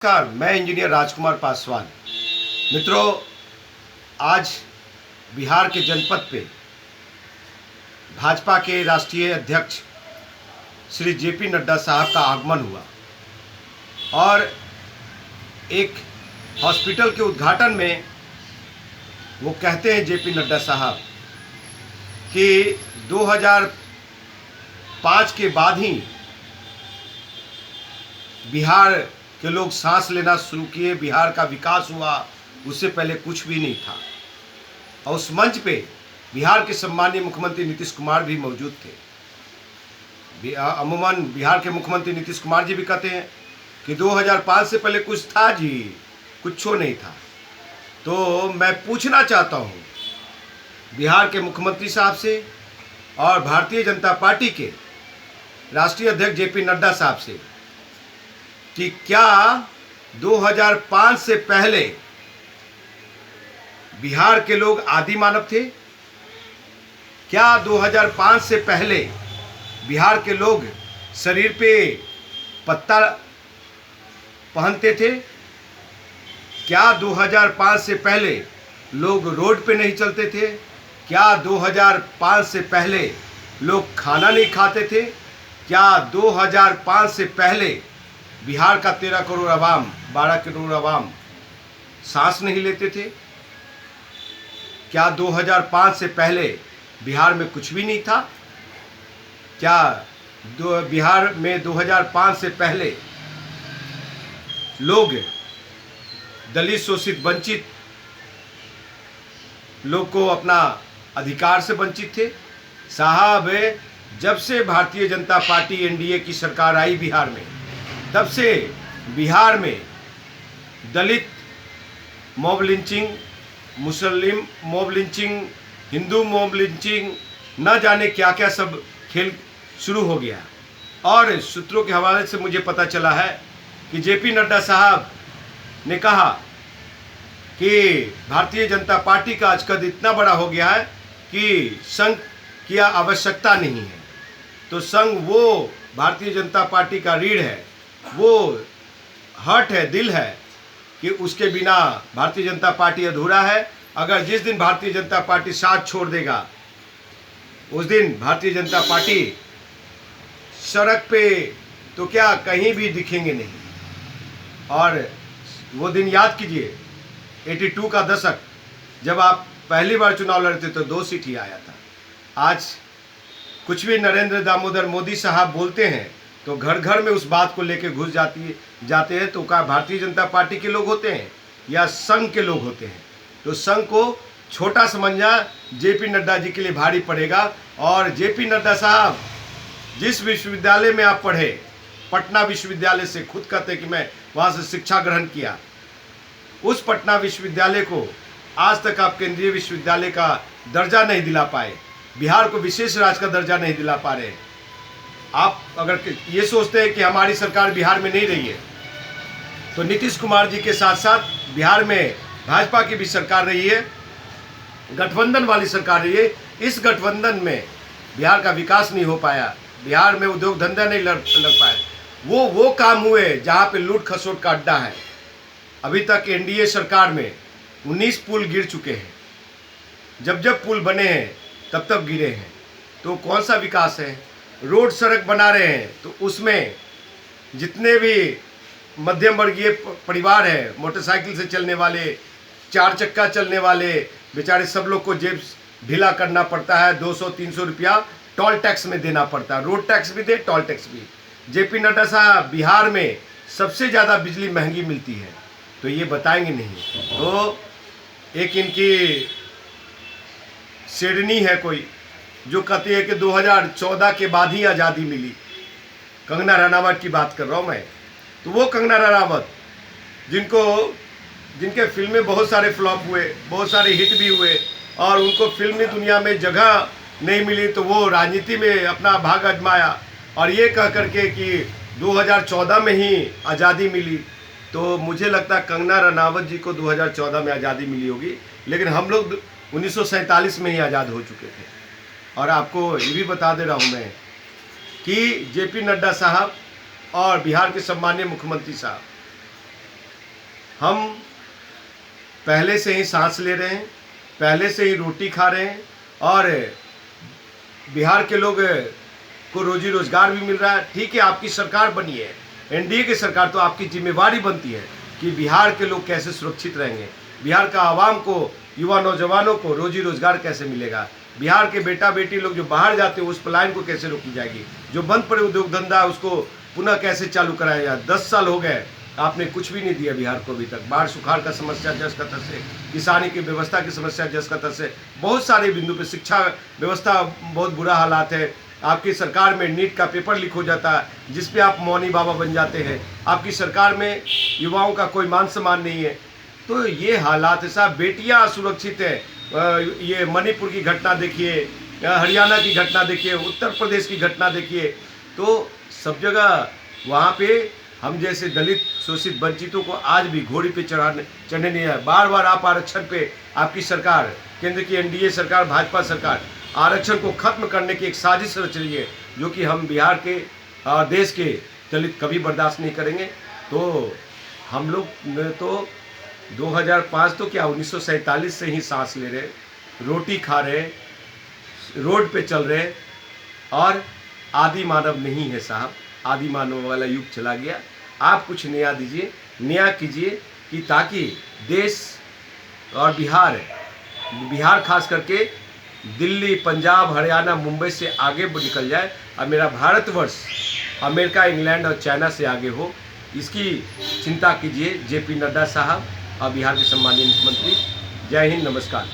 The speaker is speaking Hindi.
नमस्कार, मैं इंजीनियर राजकुमार पासवान। मित्रों, आज बिहार के जनपद पे भाजपा के राष्ट्रीय अध्यक्ष श्री जेपी नड्डा साहब का आगमन हुआ और एक हॉस्पिटल के उद्घाटन में वो कहते हैं जेपी नड्डा साहब कि 2005 के बाद ही बिहार के लोग सांस लेना शुरू किए, बिहार का विकास हुआ, उससे पहले कुछ भी नहीं था। और उस मंच पे बिहार के सम्मानीय मुख्यमंत्री नीतीश कुमार भी मौजूद थे। अमूमन बिहार के मुख्यमंत्री नीतीश कुमार जी भी कहते हैं कि 2005 से पहले कुछ था जी, कुछ नहीं था। तो मैं पूछना चाहता हूँ बिहार के मुख्यमंत्री साहब से और भारतीय जनता पार्टी के राष्ट्रीय अध्यक्ष जेपी नड्डा साहब से कि क्या 2005 से पहले बिहार के लोग आदि मानव थे? क्या 2005 से पहले बिहार के लोग शरीर पे पत्ता पहनते थे? क्या 2005 से पहले लोग रोड पे नहीं चलते थे? क्या 2005 से पहले लोग खाना नहीं खाते थे? क्या 2005 से पहले बिहार का 13 करोड़ आवाम, 12 करोड़ आवाम सांस नहीं लेते थे? क्या 2005 से पहले बिहार में कुछ भी नहीं था? क्या बिहार में 2005 से पहले लोग दलित, शोषित, वंचित लोग को अपना अधिकार से वंचित थे? साहब, जब से भारतीय जनता पार्टी एनडीए की सरकार आई बिहार में, तब से बिहार में Dalit mob lynching, Muslim mob lynching, Hindu mob lynching, न जाने क्या क्या सब खेल शुरू हो गया। और सूत्रों के हवाले से मुझे पता चला है कि जेपी नड्डा साहब ने कहा कि भारतीय जनता पार्टी का आज कद इतना बड़ा हो गया है कि संघ की आवश्यकता नहीं है। तो संघ वो भारतीय जनता पार्टी का रीढ़ है, वो हर्ट है, दिल है कि उसके बिना भारतीय जनता पार्टी अधूरा है। अगर जिस दिन भारतीय जनता पार्टी साथ छोड़ देगा, उस दिन भारतीय जनता पार्टी सड़क पे तो क्या कहीं भी दिखेंगे नहीं। और वो दिन याद कीजिए, 82 का दशक, जब आप पहली बार चुनाव लड़ते तो 2 सीट ही आया था। आज कुछ भी नरेंद्र दामोदर मोदी साहब बोलते हैं तो घर घर में उस बात को लेकर घुस जाते हैं। तो क्या भारतीय जनता पार्टी के लोग होते हैं या संघ के लोग होते हैं? तो संघ को छोटा समझना जेपी नड्डा जी के लिए भारी पड़ेगा। और जेपी नड्डा साहब, जिस विश्वविद्यालय में आप पढ़े, पटना विश्वविद्यालय से, खुद कहते कि मैं वहाँ से शिक्षा ग्रहण किया, उस पटना विश्वविद्यालय को आज तक आप केंद्रीय विश्वविद्यालय का दर्जा नहीं दिला पाए, बिहार को विशेष राज्य का दर्जा नहीं दिला पा रहे। आप अगर ये सोचते हैं कि हमारी सरकार बिहार में नहीं रही है, तो नीतीश कुमार जी के साथ साथ बिहार में भाजपा की भी सरकार रही है, गठबंधन वाली सरकार रही है। इस गठबंधन में बिहार का विकास नहीं हो पाया, बिहार में उद्योग धंधा नहीं लग पाया। वो काम हुए जहाँ पे लूट खसोट का अड्डा है। अभी तक एनडीए सरकार में 19 पुल गिर चुके हैं। जब पुल बने हैं तब तक गिरे हैं। तो कौन सा विकास है? रोड सड़क बना रहे हैं तो उसमें जितने भी मध्यम वर्गीय परिवार हैं, मोटरसाइकिल से चलने वाले, 4 चक्का चलने वाले, बेचारे सब लोग को जेब ढीला करना पड़ता है। 200-300 रुपया टोल टैक्स में देना पड़ता है। रोड टैक्स भी दे, टोल टैक्स भी। जेपी नड्डा साहब, बिहार में सबसे ज़्यादा बिजली महंगी मिलती है, तो ये बताएंगे नहीं। तो एक इनकी शेरनी है कोई, जो कहती है कि 2014 के बाद ही आज़ादी मिली। कंगना रनावत की बात कर रहा हूँ मैं। तो वो कंगना रनावत जिनके फिल्में बहुत सारे फ्लॉप हुए, बहुत सारे हिट भी हुए, और उनको फिल्मी दुनिया में जगह नहीं मिली, तो वो राजनीति में अपना भाग आजमाया और ये कह करके कि 2014 में ही आज़ादी मिली। तो मुझे लगता है कंगना रनावत जी को 2014 में आज़ादी मिली होगी, लेकिन हम लोग 1947 में ही आज़ाद हो चुके थे। और आपको ये भी बता दे रहा हूँ मैं कि जेपी नड्डा साहब और बिहार के सम्मानीय मुख्यमंत्री साहब हम पहले से ही सांस ले रहे हैं, पहले से ही रोटी खा रहे हैं और बिहार के लोग को रोजी रोजगार भी मिल रहा है। ठीक है, आपकी सरकार बनी है, एनडीए की सरकार, तो आपकी जिम्मेवारी बनती है कि बिहार के लोग कैसे सुरक्षित रहेंगे, बिहार का आवाम को, युवा नौजवानों को रोजी रोजगार कैसे मिलेगा, बिहार के बेटा बेटी लोग जो बाहर जाते हैं उस पलायन को कैसे रोकी जाएगी, जो बंद पड़े उद्योग धंधा उसको पुनः कैसे चालू कराया जाए। 10 साल हो गए, आपने कुछ भी नहीं दिया बिहार को अभी तक। बाढ़ सुखाड़ का समस्या जस का तस है, किसानी की व्यवस्था की समस्या जस का तस है, बहुत सारे बिंदु पे, शिक्षा व्यवस्था बहुत बुरा हालात है। आपकी सरकार में नीट का पेपर लीक हो जाता है जिस पे आप मौनी बाबा बन जाते हैं। आपकी सरकार में युवाओं का कोई मान सम्मान नहीं है। तो ये हालात है साहब। बेटियां असुरक्षित है, ये मणिपुर की घटना देखिए, हरियाणा की घटना देखिए, उत्तर प्रदेश की घटना देखिए। तो सब जगह वहाँ पे हम जैसे दलित शोषित वंचितों को आज भी घोड़ी पे चढ़ने नहीं है। बार बार आप आरक्षण पे, आपकी सरकार, केंद्र की एनडीए सरकार, भाजपा सरकार आरक्षण को खत्म करने की एक साजिश रच रही है, जो कि हम बिहार के देश के दलित कभी बर्दाश्त नहीं करेंगे। तो हम लोग तो 2005 तो क्या 1947 से ही सांस ले रहे, रोटी खा रहे, रोड पे चल रहे और आदि मानव नहीं है साहब। आदि मानव वाला युग चला गया। आप कुछ नया दीजिए, नया कीजिए कि ताकि देश और बिहार खास करके दिल्ली, पंजाब, हरियाणा, मुंबई से आगे निकल जाए और मेरा भारतवर्ष अमेरिका, इंग्लैंड और चाइना से आगे हो, इसकी चिंता कीजिए जेपी नड्डा साहब और बिहार के सम्माननीय मुख्यमंत्री। जय हिंद, नमस्कार।